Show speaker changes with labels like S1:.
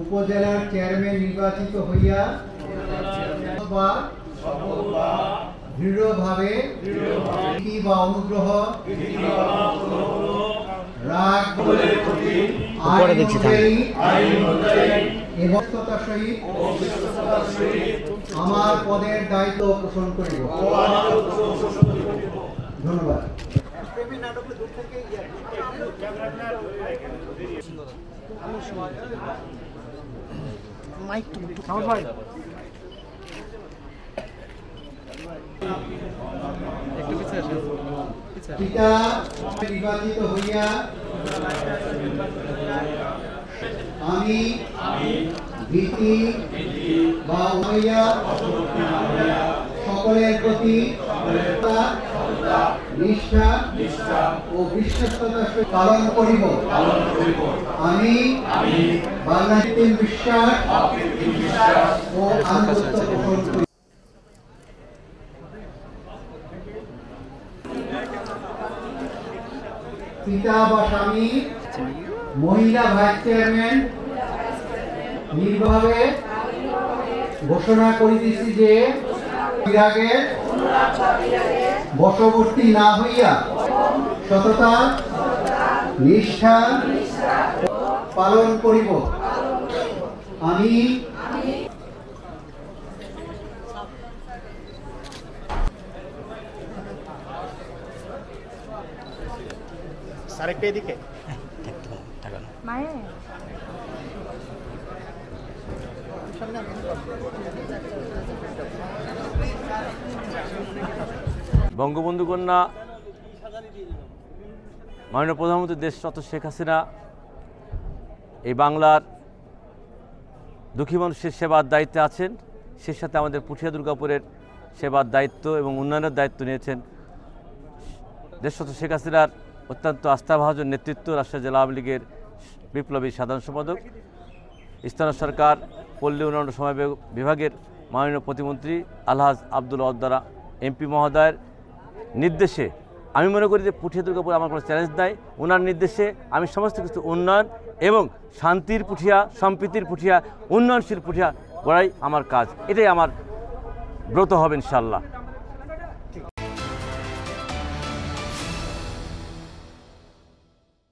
S1: উপজেলার চেয়ারম্যান নির্বাচিত হইয়া দৃঢ়ভাবে নীতি বা অনুগ্রহ রাগ এবং সহিত আমার পদের দায়িত্ব পোষণ করিব। ধন্যবাদ। পিতা নির্বাচিত হইয়া আমি ভীতি বা সকলের প্রতি নিষ্ঠা ও বিশ্বস্ততার সহিত পালন করিব। আমি বাংলাদেশের বিশ্বাস ও আনুগত্য পোষণ করিব। পিতা বা স্বামী মহিলা ভাইস চেয়ারম্যান নির্ভাবে ঘোষণা করিতেছি যে বিরাগের বশবর্তী না হইয়া সততা নিষ্ঠা পালন করিব। আমি
S2: আরেকটা এদিকে
S3: বঙ্গবন্ধু কন্যা মাননীয় প্রধানমন্ত্রী দেশরত্ন শেখ হাসিনা এই বাংলার দুঃখী মানুষের সেবার দায়িত্বে আছেন। সেই সাথে আমাদের পুঠিয়া দুর্গাপুরের সেবার দায়িত্ব এবং উন্নয়নের দায়িত্ব নিয়েছেন দেশরত্ন শেখ হাসিনার অত্যন্ত আস্থাভাজন নেতৃত্ব রাজশাহী জেলা আওয়ামী লীগের বিপ্লবী সাধারণ সম্পাদক, স্থানীয় সরকার পল্লী উন্নয়ন সময় বিভাগের মাননীয় প্রতিমন্ত্রী আলহাজ আব্দুল ওয়াদ্দারা এমপি মহোদয়ের নির্দেশে আমি মনে করি যে পুঠিয়া দুর্গাপুর আমার কোনো চ্যালেঞ্জ নাই। ওনার নির্দেশে আমি সমস্ত কিছু উন্নয়ন এবং শান্তির পুঠিয়া, সম্প্রীতির পুঠিয়া, উন্নয়নশীল পুঠিয়া গড়াই আমার কাজ। এটাই আমার ব্রত হবে ইনশাআল্লাহ।